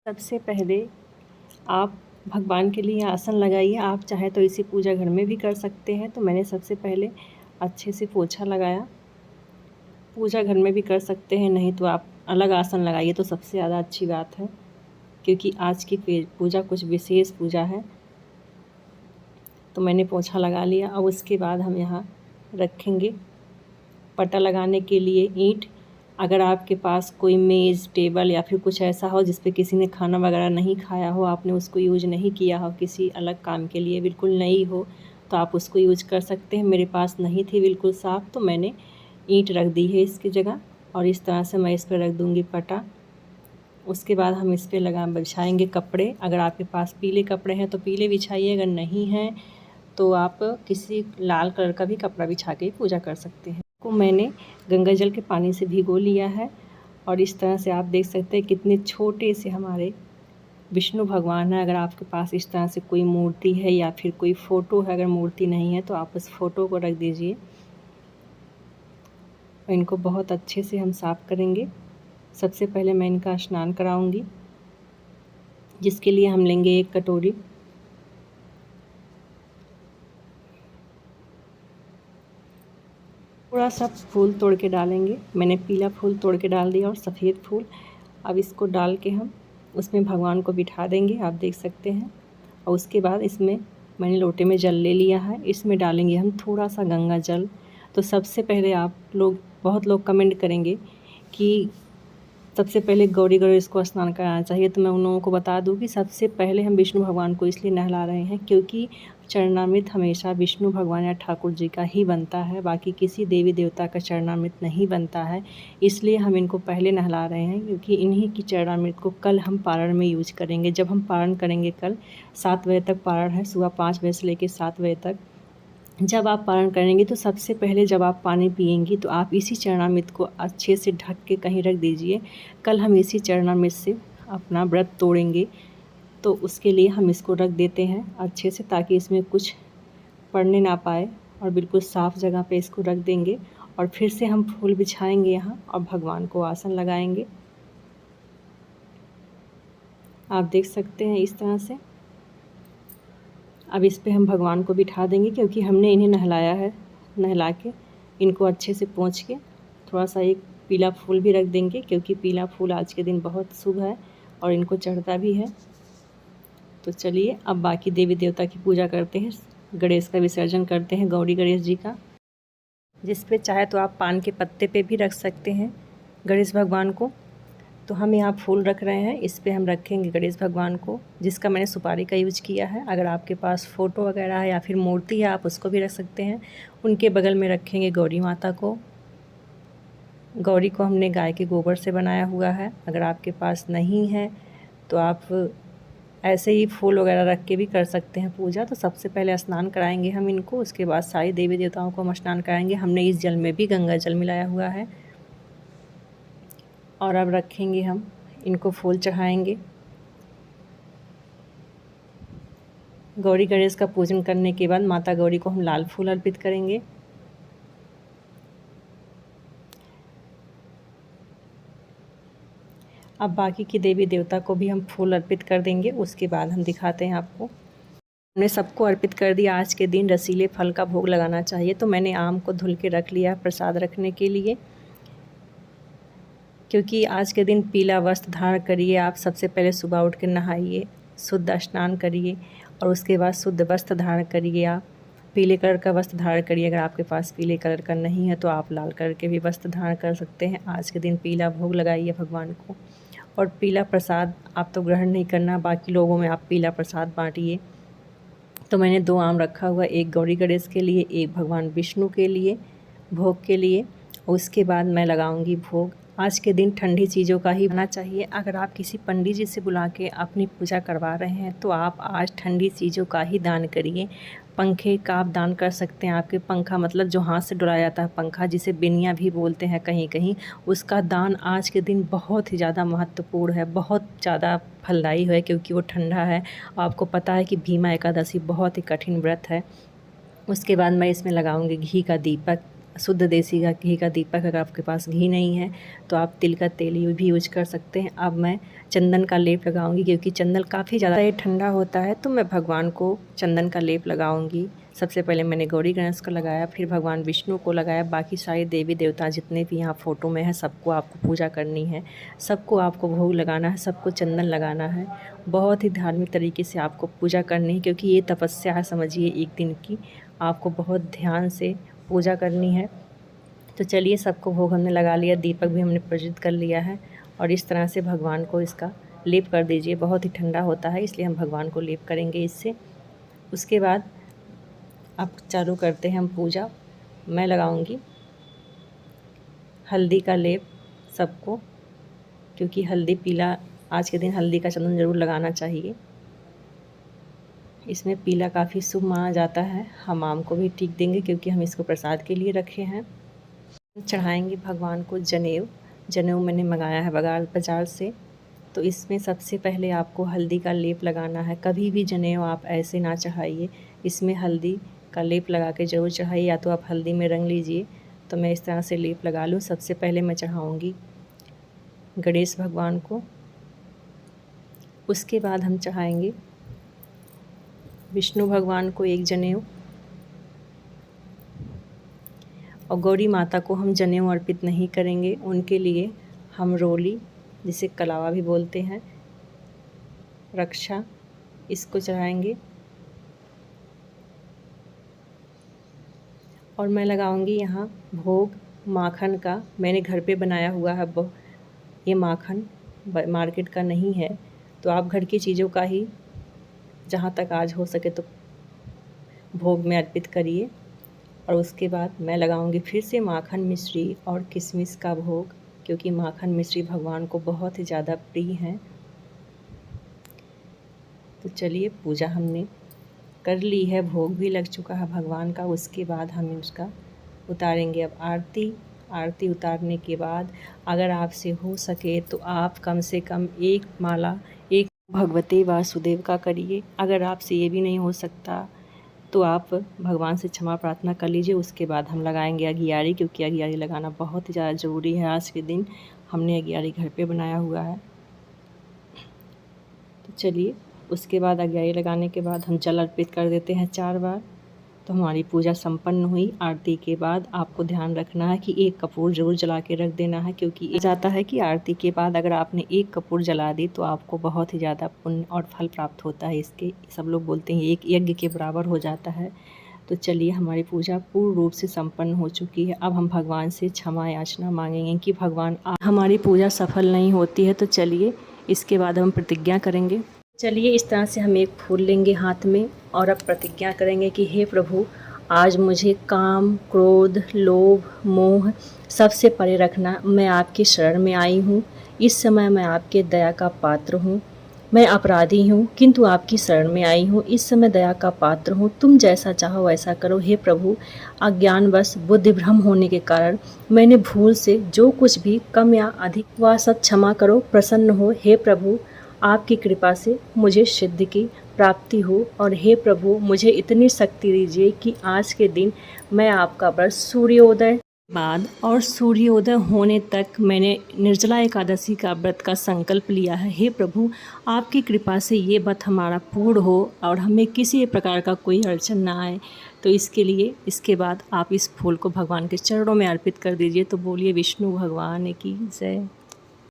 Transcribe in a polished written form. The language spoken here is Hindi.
सबसे पहले आप भगवान के लिए आसन लगाइए। आप चाहे तो इसी पूजा घर में भी कर सकते हैं। तो मैंने सबसे पहले अच्छे से पोछा लगाया। पूजा घर में भी कर सकते हैं, नहीं तो आप अलग आसन लगाइए तो सबसे ज़्यादा अच्छी बात है, क्योंकि आज की पूजा कुछ विशेष पूजा है। तो मैंने पोछा लगा लिया। अब उसके बाद हम यहाँ रखेंगे पटा लगाने के लिए ईंट। अगर आपके पास कोई मेज़, टेबल या फिर कुछ ऐसा हो जिस पे किसी ने खाना वगैरह नहीं खाया हो, आपने उसको यूज नहीं किया हो किसी अलग काम के लिए, बिल्कुल नई हो, तो आप उसको यूज कर सकते हैं। मेरे पास नहीं थी बिल्कुल साफ़, तो मैंने ईंट रख दी है इसकी जगह, और इस तरह से मैं इस पर रख दूँगी पटा। उसके बाद हम इस पर बिछाएँगे कपड़े। अगर आपके पास पीले कपड़े हैं तो पीले बिछाइए, अगर नहीं हैं तो आप किसी लाल कलर का भी कपड़ा बिछा के पूजा कर सकते हैं। को मैंने गंगा जल के पानी से भिगो लिया है, और इस तरह से आप देख सकते हैं कितने छोटे से हमारे विष्णु भगवान है। अगर आपके पास इस तरह से कोई मूर्ति है या फिर कोई फ़ोटो है, अगर मूर्ति नहीं है तो आप उस फ़ोटो को रख दीजिए। और इनको बहुत अच्छे से हम साफ़ करेंगे। सबसे पहले मैं इनका स्नान कराऊंगी, जिसके लिए हम लेंगे एक कटोरी। थोड़ा सा फूल तोड़ के डालेंगे। मैंने पीला फूल तोड़ के डाल दिया और सफ़ेद फूल। अब इसको डाल के हम उसमें भगवान को बिठा देंगे, आप देख सकते हैं। और उसके बाद इसमें मैंने लोटे में जल ले लिया है, इसमें डालेंगे हम थोड़ा सा गंगा जल। तो सबसे पहले बहुत लोग कमेंट करेंगे कि सबसे पहले गौरी गणेश को स्नान कराना चाहिए। तो मैं उन लोगों को बता दूं कि सबसे पहले हम विष्णु भगवान को इसलिए नहला रहे हैं क्योंकि चरणामृत हमेशा विष्णु भगवान या ठाकुर जी का ही बनता है, बाकी किसी देवी देवता का चरणामृत नहीं बनता है। इसलिए हम इनको पहले नहला रहे हैं, क्योंकि इन्हीं की चरणामृत को कल हम पारण में यूज करेंगे। जब हम पारण करेंगे कल 7 बजे तक पारण है, सुबह 5 बजे से लेकर 7 बजे तक। जब आप पारण करेंगी तो सबसे पहले जब आप पानी पिएंगी तो आप इसी चरणामृत को अच्छे से ढक के कहीं रख दीजिए। कल हम इसी चरणामृत से अपना व्रत तोड़ेंगे, तो उसके लिए हम इसको रख देते हैं अच्छे से, ताकि इसमें कुछ पड़ने ना पाए। और बिल्कुल साफ़ जगह पे इसको रख देंगे, और फिर से हम फूल बिछाएंगे यहाँ और भगवान को आसन लगाएंगे। आप देख सकते हैं इस तरह से। अब इस पे हम भगवान को बिठा देंगे, क्योंकि हमने इन्हें नहलाया है। नहला के इनको अच्छे से पोंछ के थोड़ा सा एक पीला फूल भी रख देंगे, क्योंकि पीला फूल आज के दिन बहुत शुभ है और इनको चढ़ता भी है। तो चलिए अब बाकी देवी देवता की पूजा करते हैं। गणेश का विसर्जन करते हैं, गौरी गणेश जी का। जिस पे चाहे तो आप पान के पत्ते पे भी रख सकते हैं गणेश भगवान को। तो हम यहाँ फूल रख रहे हैं, इस पे हम रखेंगे गणेश भगवान को, जिसका मैंने सुपारी का यूज किया है। अगर आपके पास फ़ोटो वगैरह है या फिर मूर्ति है, आप उसको भी रख सकते हैं। उनके बगल में रखेंगे गौरी माता को। गौरी को हमने गाय के गोबर से बनाया हुआ है। अगर आपके पास नहीं है तो आप ऐसे ही फूल वगैरह रख के भी कर सकते हैं पूजा। तो सबसे पहले स्नान कराएंगे हम इनको, उसके बाद सारी देवी देवताओं को हम स्नान कराएंगे। हमने इस जल में भी गंगा जल मिलाया हुआ है। और अब रखेंगे हम इनको, फूल चढ़ाएंगे। गौरी गणेश का पूजन करने के बाद माता गौरी को हम लाल फूल अर्पित करेंगे। अब बाकी की देवी देवता को भी हम फूल अर्पित कर देंगे, उसके बाद हम दिखाते हैं आपको। हमने सबको अर्पित कर दिया। आज के दिन रसीले फल का भोग लगाना चाहिए, तो मैंने आम को धुल के रख लिया प्रसाद रखने के लिए। क्योंकि आज के दिन पीला वस्त्र धारण करिए। आप सबसे पहले सुबह उठ के नहाइए, शुद्ध स्नान करिए, और उसके बाद शुद्ध वस्त्र धारण करिए। आप पीले कलर का वस्त्र धारण करिए। अगर आपके पास पीले कलर का नहीं है तो आप लाल कलर के भी वस्त्र धारण कर सकते हैं। आज के दिन पीला भोग लगाइए भगवान को। और पीला प्रसाद आप तो ग्रहण नहीं करना, बाकी लोगों में आप पीला प्रसाद बांटिए। तो मैंने 2 आम रखा हुआ, एक गौरी गणेश के लिए, एक भगवान विष्णु के लिए भोग के लिए। उसके बाद मैं लगाऊंगी भोग। आज के दिन ठंडी चीज़ों का ही खाना चाहिए। अगर आप किसी पंडित जी से बुला के अपनी पूजा करवा रहे हैं तो आप आज ठंडी चीज़ों का ही दान करिए। पंखे का आप दान कर सकते हैं। आपके पंखा मतलब जो हाथ से डुलाया जाता है पंखा, जिसे बिनिया भी बोलते हैं कहीं कहीं, उसका दान आज के दिन बहुत ही ज़्यादा महत्वपूर्ण है, बहुत ज़्यादा फलदायी है, क्योंकि वो ठंडा है। आपको पता है कि भीमा एकादशी बहुत ही कठिन व्रत है। उसके बाद मैं इसमें लगाऊंगी घी का दीपक। शुद्ध देसी घी का दीपक, अगर आपके पास घी नहीं है तो आप तिल का तेल भी यूज कर सकते हैं। अब मैं चंदन का लेप लगाऊंगी, क्योंकि चंदन काफ़ी ज़्यादा ठंडा होता है, तो मैं भगवान को चंदन का लेप लगाऊंगी। सबसे पहले मैंने गौरी गणेश को लगाया, फिर भगवान विष्णु को लगाया, बाकी सारे देवी देवता जितने भी यहाँ फ़ोटो में है सबको आपको पूजा करनी है, सबको आपको भोग लगाना है, सबको चंदन लगाना है। बहुत ही धार्मिक तरीके से आपको पूजा करनी है, क्योंकि ये तपस्या है, समझिए एक दिन की, आपको बहुत ध्यान से पूजा करनी है। तो चलिए, सबको भोग हमने लगा लिया, दीपक भी हमने प्रज्वलित कर लिया है, और इस तरह से भगवान को इसका लेप कर दीजिए। बहुत ही ठंडा होता है, इसलिए हम भगवान को लेप करेंगे इससे। उसके बाद अब चालू करते हैं हम पूजा। मैं लगाऊंगी हल्दी का लेप सबको, क्योंकि हल्दी पीला, आज के दिन हल्दी का चंदन ज़रूर लगाना चाहिए। इसमें पीला काफ़ी शुभ माना जाता है। हम आम को भी टिक देंगे, क्योंकि हम इसको प्रसाद के लिए रखे हैं। चढ़ाएंगे भगवान को जनेऊ। जनेऊ मैंने मंगाया है बाज़ार से। तो इसमें सबसे पहले आपको हल्दी का लेप लगाना है। कभी भी जनेऊ आप ऐसे ना चढ़ाइए, इसमें हल्दी का लेप लगा के ज़रूर चढ़ाइए, या तो आप हल्दी में रंग लीजिए। तो मैं इस तरह से लेप लगा लूँ। सबसे पहले मैं चढ़ाऊँगी गणेश भगवान को, उसके बाद हम चढ़ाएंगे विष्णु भगवान को एक जनेऊ, और गौरी माता को हम जनेऊ अर्पित नहीं करेंगे। उनके लिए हम रोली, जिसे कलावा भी बोलते हैं, रक्षा, इसको चढ़ाएंगे। और मैं लगाऊंगी यहाँ भोग माखन का। मैंने घर पे बनाया हुआ है, ये माखन मार्केट का नहीं है, तो आप घर की चीज़ों का ही जहाँ तक आज हो सके तो भोग में अर्पित करिए। और उसके बाद मैं लगाऊंगी फिर से माखन मिश्री और किशमिश का भोग, क्योंकि माखन मिश्री भगवान को बहुत ही ज़्यादा प्रिय हैं। तो चलिए, पूजा हमने कर ली है, भोग भी लग चुका है भगवान का। उसके बाद हम उसका उतारेंगे अब आरती। आरती उतारने के बाद अगर आपसे हो सके तो आप कम से कम एक माला एक भगवते वासुदेव का करिए। अगर आपसे ये भी नहीं हो सकता तो आप भगवान से क्षमा प्रार्थना कर लीजिए। उसके बाद हम लगाएंगे अगियारी, क्योंकि अगियारी लगाना बहुत ही ज़्यादा ज़रूरी है। आज के दिन हमने अगियारी घर पे बनाया हुआ है। तो चलिए, उसके बाद अगियारी लगाने के बाद हम जल अर्पित कर देते हैं 4 बार। तो हमारी पूजा संपन्न हुई। आरती के बाद आपको ध्यान रखना है कि एक कपूर ज़रूर जला के रख देना है, क्योंकि जाता है कि आरती के बाद अगर आपने एक कपूर जला दी तो आपको बहुत ही ज़्यादा पुण्य और फल प्राप्त होता है। इसके सब लोग बोलते हैं एक यज्ञ के बराबर हो जाता है। तो चलिए, हमारी पूजा पूर्ण रूप से संपन्न हो चुकी है। अब हम भगवान से क्षमा याचना मांगेंगे कि भगवान हमारी पूजा सफल नहीं होती है तो चलिए इसके बाद हम प्रतिज्ञा करेंगे। चलिए, इस तरह से हम एक फूल लेंगे हाथ में और अब प्रतिज्ञा करेंगे कि हे प्रभु, आज मुझे काम, क्रोध, लोभ, मोह सबसे परे रखना। मैं आपकी शरण में आई हूँ। इस समय मैं आपके दया का पात्र हूँ। मैं अपराधी हूँ, किंतु आपकी शरण में आई हूँ। इस समय दया का पात्र हूँ। तुम जैसा चाहो वैसा करो। हे प्रभु, अज्ञानवश बुद्धि भ्रम होने के कारण मैंने भूल से जो कुछ भी कम या अधिक वह सब क्षमा करो। प्रसन्न हो हे प्रभु, आपकी कृपा से मुझे सिद्धि की प्राप्ति हो। और हे प्रभु, मुझे इतनी शक्ति दीजिए कि आज के दिन मैं आपका व्रत सूर्योदय बाद और सूर्योदय होने तक मैंने निर्जला एकादशी का व्रत का संकल्प लिया है। हे प्रभु, आपकी कृपा से ये व्रत हमारा पूर्ण हो और हमें किसी प्रकार का कोई अड़चन ना आए। तो इसके लिए इसके बाद आप इस फूल को भगवान के चरणों में अर्पित कर दीजिए। तो बोलिए विष्णु भगवान की जय।